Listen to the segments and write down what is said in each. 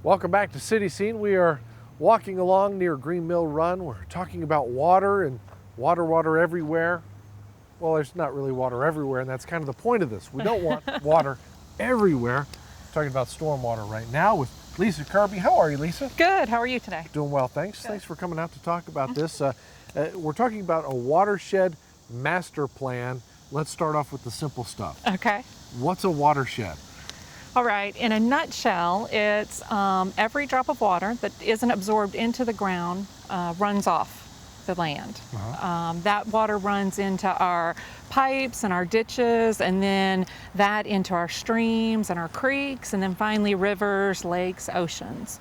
Welcome back to City Scene. We are walking along near Greenville Run. We're talking about water and water everywhere. Well, there's not really water everywhere, and that's kind of the point of this. We don't want water everywhere. We're talking about stormwater right now with Lisa Kirby. How are you, Lisa? Good. How are you today? Doing well, thanks. Good. Thanks for coming out to talk about this. We're talking about a watershed master plan. Let's start off with the simple stuff. Okay. What's a watershed? All right. In a nutshell, it's every drop of water that isn't absorbed into the ground runs off the land. That water runs into our pipes and our ditches, and then that into our streams and our creeks, and then finally rivers, lakes, oceans.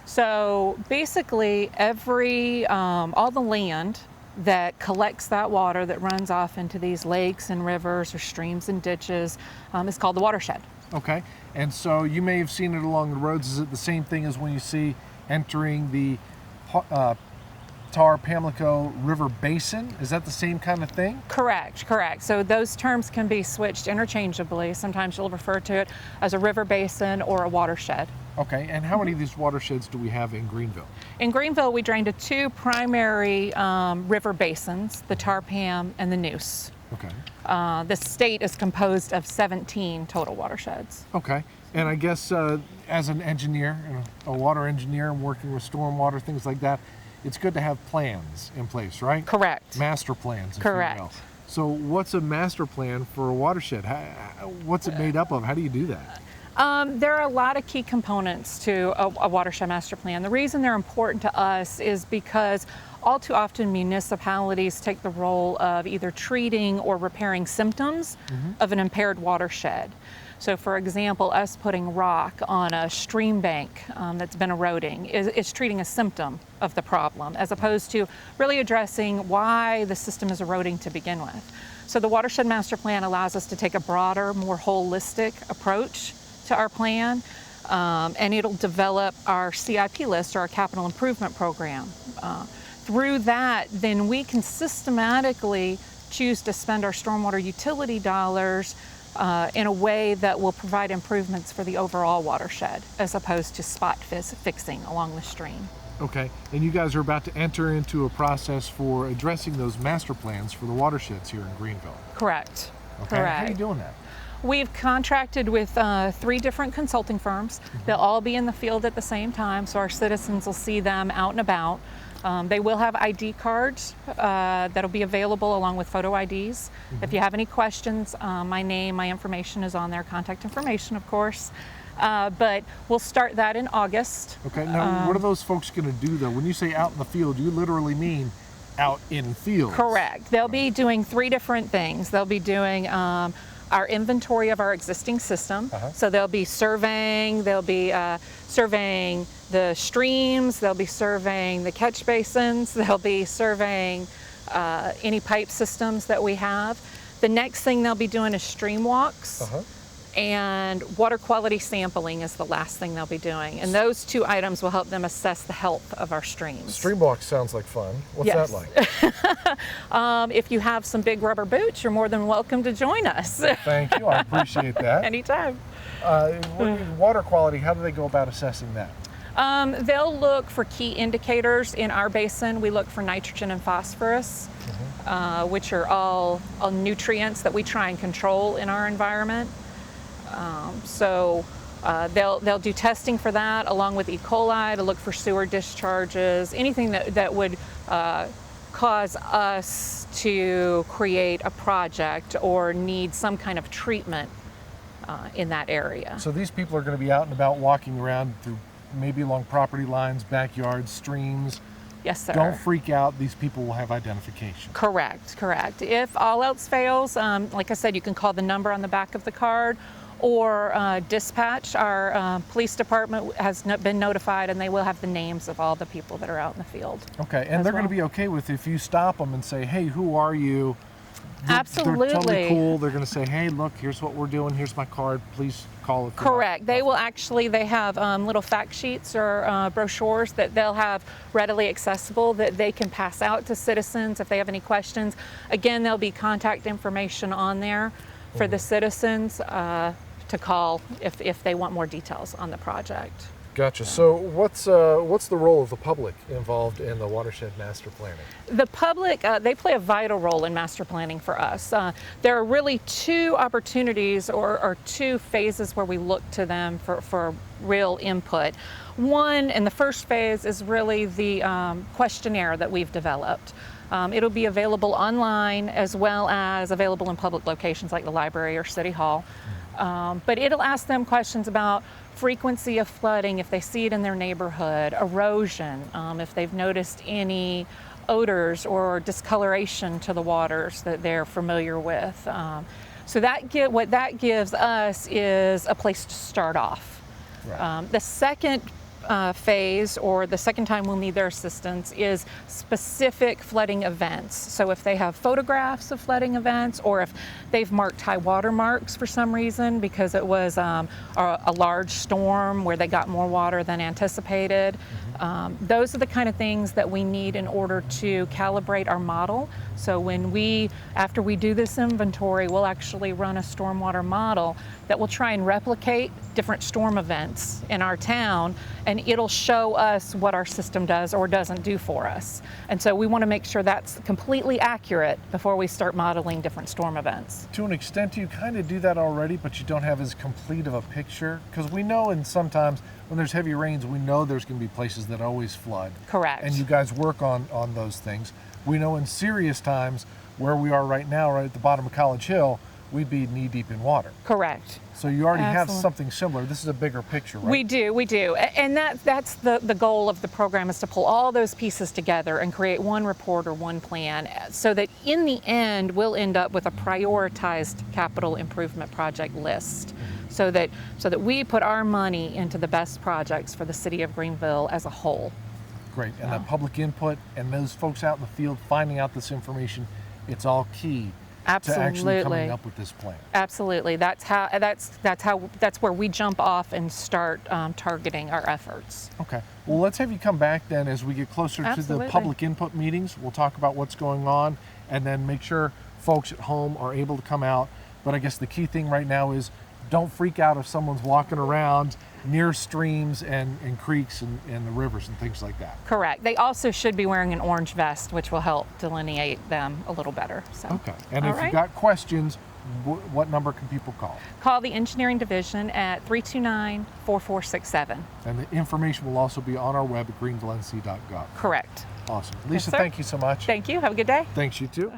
So basically all the land that collects that water that runs off into these lakes and rivers or streams and ditches is called the watershed. Okay, and so you may have seen it along the roads. Is it the same thing as when you see entering the Pamlico River Basin? Is that the same kind of thing? Correct. So those terms can be switched interchangeably. Sometimes you'll refer to it as a river basin or a watershed. Okay, and how many of these watersheds do we have in Greenville? In Greenville, we drain to two primary river basins, the Pam and the Neuse. Okay. The state is composed of 17 total watersheds. Okay, and I guess as an engineer, a water engineer, and working with stormwater, things like that, it's good to have plans in place, right? Correct. Master plans, if Correct. you will. So what's a master plan for a watershed? What's it made up of? How do you do that? There are a lot of key components to a watershed master plan. The reason they're important to us is because all too often municipalities take the role of either treating or repairing symptoms of an impaired watershed. So for example, us putting rock on a stream bank that's been eroding is treating a symptom of the problem, as opposed to really addressing why the system is eroding to begin with. So the Watershed Master Plan allows us to take a broader, more holistic approach to our plan, and it'll develop our CIP list, or our capital improvement program. Through that, then we can systematically choose to spend our stormwater utility dollars in a way that will provide improvements for the overall watershed, as opposed to spot fixing along the stream. Okay, and you guys are about to enter into a process for addressing those master plans for the watersheds here in Greenville. Correct. Okay, Correct. how are you doing that? We've contracted with 3 different consulting firms. They'll all be in the field at the same time, so our citizens will see them out and about. They will have ID cards that'll be available along with photo IDs. If you have any questions, my name, my information is on there, contact information, of course. But we'll start that in August. Okay, now what are those folks going to do though? When you say out in the field, you literally mean out in fields. Correct. They'll be doing 3 different things. They'll be doing our inventory of our existing system. So they'll be surveying, surveying the streams, they'll be surveying the catch basins, they'll be surveying any pipe systems that we have. The next thing they'll be doing is stream walks. And water quality sampling is the last thing they'll be doing. And those 2 items will help them assess the health of our streams. Stream walk sounds like fun. What's that like? If you have some big rubber boots, you're more than welcome to join us. Thank you, I appreciate that. Anytime. Water quality, how do they go about assessing that? They'll look for key indicators. In our basin, we look for nitrogen and phosphorus, which are all nutrients that we try and control in our environment. So they'll do testing for that, along with E. coli, to look for sewer discharges, anything that would cause us to create a project or need some kind of treatment in that area. So these people are going to be out and about walking around through maybe along property lines, backyards, streams. Yes, sir. Don't freak out. These people will have identification. Correct. If all else fails, like I said, you can call the number on the back of the card, or dispatch. Our police department has been notified, and they will have the names of all the people that are out in the field. Okay, and they're going to be okay with if you stop them and say, hey, who are you? Absolutely. They're totally cool. They're going to say, hey, look, here's what we're doing. Here's my card. Please call it. Correct. They will actually, they have little fact sheets or brochures that they'll have readily accessible that they can pass out to citizens if they have any questions. Again, there'll be contact information on there for the citizens to call if they want more details on the project. Gotcha. So what's the role of the public involved in the watershed master planning? The public, they play a vital role in master planning for us. There are really two opportunities or two phases where we look to them for real input. One, and the first phase, is really the questionnaire that we've developed. It'll be available online as well as available in public locations like the library or City Hall. But it'll ask them questions about frequency of flooding, if they see it in their neighborhood, erosion, if they've noticed any odors or discoloration to the waters that they're familiar with. So what that gives us is a place to start off. Right. The second phase, or the second time we'll need their assistance, is specific flooding events. So if they have photographs of flooding events, or if they've marked high water marks for some reason because it was a large storm where they got more water than anticipated. Those are the kind of things that we need in order to calibrate our model. So after we do this inventory, we'll actually run a stormwater model that will try and replicate different storm events in our town, and it'll show us what our system does or doesn't do for us. And so we want to make sure that's completely accurate before we start modeling different storm events. To an extent, you kind of do that already, but you don't have as complete of a picture, because we know, and sometimes when there's heavy rains, we know there's going to be places that always flood. Correct. And you guys work on those things. We know in serious times, where we are right now, right at the bottom of College Hill, we'd be knee deep in water. Correct. So you already Absolutely. have something similar. This is a bigger picture, right? We do. And that's the goal of the program, is to pull all those pieces together and create one report or one plan, so that in the end, we'll end up with a prioritized capital improvement project list. So that we put our money into the best projects for the city of Greenville as a whole. Great. And that public input and those folks out in the field finding out this information, it's all key to actually coming up with this plan. Absolutely. That's where we jump off and start targeting our efforts. Okay. Well, let's have you come back then as we get closer Absolutely. to the public input meetings. We'll talk about what's going on, and then make sure folks at home are able to come out. But I guess the key thing right now is don't freak out if someone's walking around near streams and creeks and the rivers and things like that. Correct. They also should be wearing an orange vest, which will help delineate them a little better. So. Okay. And All if right. you've got questions, what number can people call? Call the engineering division at 329-4467. And the information will also be on our web at greenvillenc.gov. Correct. Awesome. Yes, Lisa, sir. thank you so much. Thank you. Have a good day. Thanks, you too.